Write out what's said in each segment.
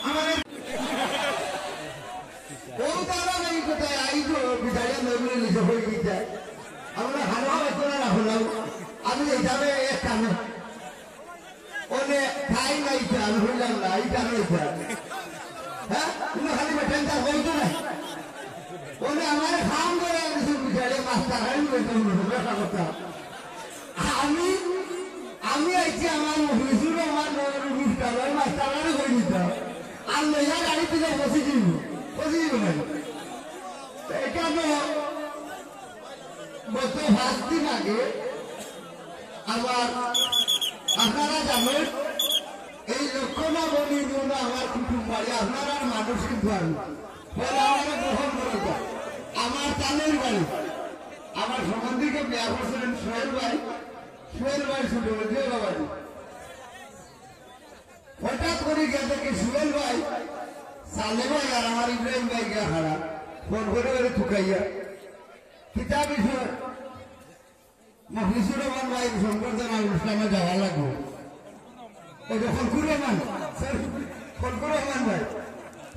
আমাদের কোথায় আইজো বিদায় নবীর নিজে হয়ে গিয়ে আমরা ভালো হয়তো না হলাম আমি এইভাবে একটা ওনে খাই নাই আমি হইলাম না এইটা হ্যাঁ তুমি খালি বেটেনটা হইতো না ওনে আমার খাম করে বিদায় মাস্টার কথা আমি আমি আইছি আমার মহিষুর আমার মাস্টার হয়ে দিতাম আর লইয়া গাড়ি থেকে বসে দিব না এটা তো গত 5 দিন আগে আমার আপনারা জানেন এই লক্ষণা বলি আমার কুটুম বাড়ি আপনারা মানুষ কিন্তু আমি আমার গ্রহণ করে যায় আমার চালের বাড়ি আমার সম্বন্ধীকে বিয়া করছিলেন সোহেল ভাই ছোট যে বাবাজি হঠাৎ করে গেছে কি সোহেল ভাই সালে ভাই আর আমার ইব্রাহিম ভাই গিয়া হারা ফোন করে থুকাইয়া কিতাব বিষয় মফিজুর রহমান ভাই সংবর্ধনা অনুষ্ঠানে যাওয়া লাগবে ওটা ফলকুর রহমান ভাই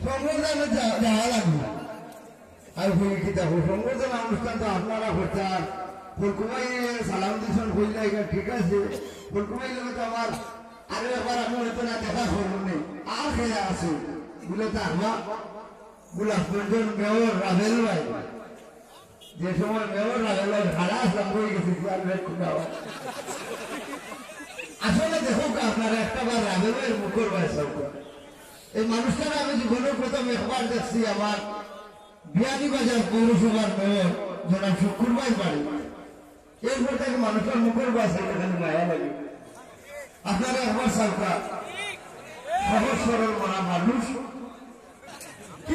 সংবর্ধনা যাওয়া লাগবে আর কিতাব সংবর্ধনা অনুষ্ঠান তো আপনারা করছেন ফুলকুমাই সালাম দিয়েছেন কইলা ঠিক আছে ফুলকুমাই লোক তো আমার আরো একবার আমি হয়তো না দেখা করবো নেই আর খেয়ে আছে বলে তো আমার গুলাবগঞ্জের মেয়র রাভেল ভাই যে সময় মেয়র রাভেল ভাই ভাড়া আসলাম হয়ে গেছি আসলে দেখুন আপনারা একটা বার রাভেল ভাইয়ের মুখের বয়স এই মানুষটারা আমি জীবনের প্রথম একবার দেখছি আমার বিয়ানীবাজার পৌরসভার মেয়র জনাব শুক্রবার বাড়ি এরপর থেকে মানুষের মুখের বয়স এখানে মায়া লাগে আপনারা একবার সরকার সহজ সরল মানা মানুষ কি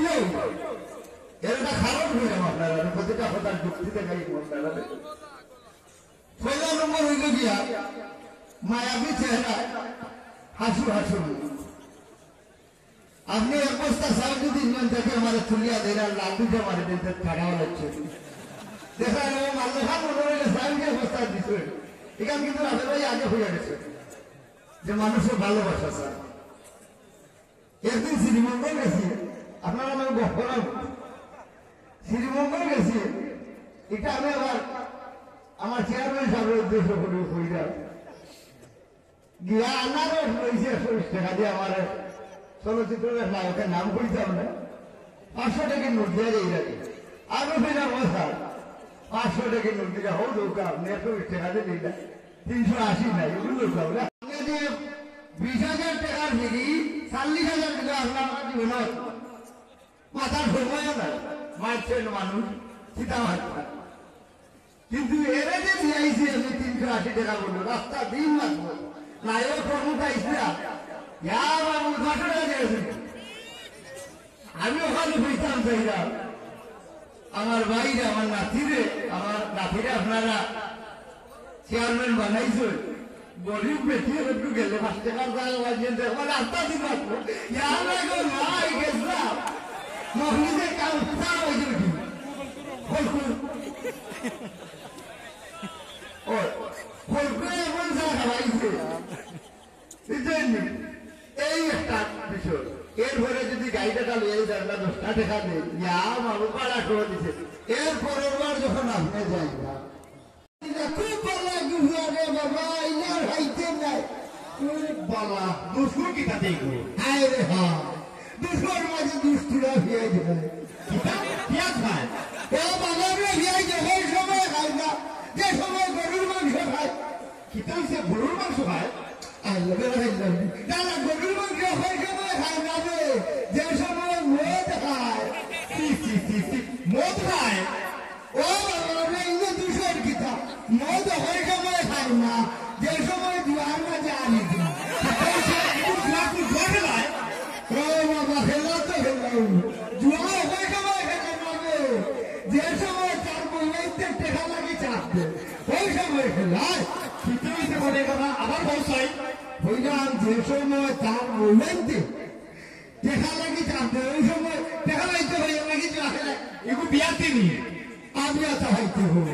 এটা খারাপ হয়ে যাবো আপনারা প্রতিটা কথার যুক্তিতে গাই আপনারা 16 নম্বর হইল গিয়া মায়াবী চেহারা হাসু আপনি এক বস্তা সার যদি ইঞ্জন থেকে আমার তুলিয়া দেন আর লাড্ডুটা মারি দিন খাড়াও লাগছে দেখা গেল মাল্লখান মনে হইলে সাহেবকে বস্তা দিচ্ছে এখান কিন্তু রাতের ভাই আগে হয়ে গেছে যে মানুষের ভালোবাসা স্যার একদিন শ্রীমঙ্গল গেছি আপনারা আমার গহরা শ্রীমঙ্গল গেছি এটা আমি আবার আমার চেয়ারম্যান সাহেবের উদ্দেশ্য করে কইরা গিয়া আনারও হয়েছে 40 টাকা দিয়ে আমার চলচ্চিত্রের নায়কের নাম কইতাম না 500 টাকা নোট দিয়ে যাই রাখি আরো ফেরা বসা 500 টাকা নোট দিয়ে হোক দৌকা আপনি 120 টাকা দিয়ে দিই 380 নাই এগুলো দৌকা 20,000 টাকার ফিরি 40,000 টাকা আপনার আমার জীবন মাথার সময় না মারছেন মানুষ সীতা মারছেন কিন্তু এরা যে দিয়েছি আমি 380 টাকা বললো রাস্তা দিন লাগবো নায়ক প্রমুখ আইসা বাবু 200 টাকা দিয়েছি আমি ওখানে বুঝতাম চাইরা আমার ভাইরা আমার নাতিরে আপনারা চেয়ারম্যান বানাইছে গরিব বেটি একটু গেলে 5 টাকার জায়গা বাজিয়ে দেখো রাস্তা দিন লাগবো ভাই গেছিলাম মহিলাদের কাউ কোথাও হয়েছে এমন জায়গা বাড়িছে এই একটা বিষয় এরপরে যদি গাড়িটা চালু এই 10টা টাকা দেয় বাবু পাড়া করে দিছে এর পরের বার যখন আপনি যাই খুব ভালো লাগে বাবা ইনার হাইতে নাই বাবা দুশো কিতা দেখবো হ্যাঁ রে হ্যাঁ দুশোর মাঝে দুষ্টুরা ভিয়াই যায় পিয়াজ খায় ও বাবা রে ভিয়াই যায় সময় খায় না যে সময় গরুর মাংস খায় কিতা হচ্ছে গরুর মাংস খায় গরুর মাংস হয় সময় খায় না যে সময় মদ খায় মদ খায় ও বাবা দুশোর কিতা মদ হয় সময় খায় না যে সময় জোয়ার মাঝে আনি জুয়া হয় সময় খেলা পাবে যে সময় তার বইতে টেকা লাগে চাপবে ওই সময় খেলায় আবার বলছাই হইলাম যে সময় তার বইতে টেকা লাগে চাপবে ওই সময় টেকা লাগতে হয়ে লাগে এগুলো বিয়াতে নিয়ে আমি আতা হইতে হবে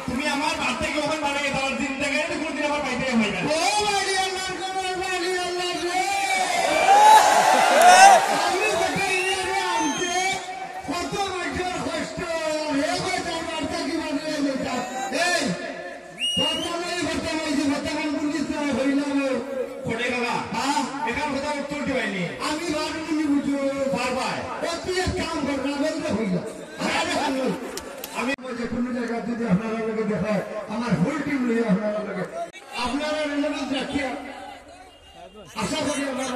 তুমি আমার বাড়ি থেকে ওখানে বাড়ি যাওয়ার দিন থেকে কোনদিন আমার বাড়িতে হয়ে যাবে ও বাড়ি আমার এখান কথা উত্তর দিবাইনি আমি বাড়ি বুঝো বারবার তুই এক কাম কর না বলতে হইল আমি যে কোনো জায়গা যদি আপনারা লোকে দেখায় আমার হোল টিম লইয়া আপনারা রেলেন্স রাখিয়া আশা করি আমার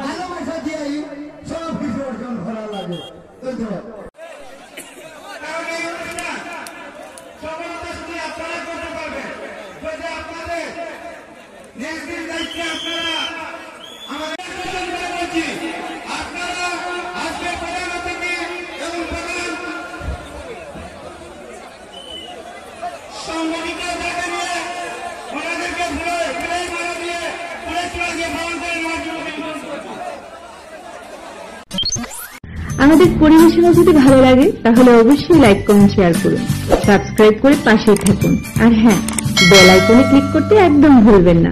ভালোবাসা দিয়ে সব কিছু অর্জন করা লাগে ধন্যবাদ। সফলতা শুধু আপনারা করতে পারবেন যদি আপনাদের নেক্সট দায়িত্বে আপনারা আমাদের বলছি আপনারা আজকে প্রধান অতিথি এবং প্রধান সংগঠিত জায়গা নিয়ে ওনাদেরকে ঘুরে মারা দিয়ে ঘুরে চলে গিয়ে ভ্রমণ করে নেওয়ার জন্য আমাদের পরিবেশনা যদি ভালো লাগে তাহলে অবশ্যই লাইক কমেন্ট শেয়ার করুন, সাবস্ক্রাইব করে পাশেই থাকুন, আর হ্যাঁ, বেল আইকনে ক্লিক করতে একদম ভুলবেন না।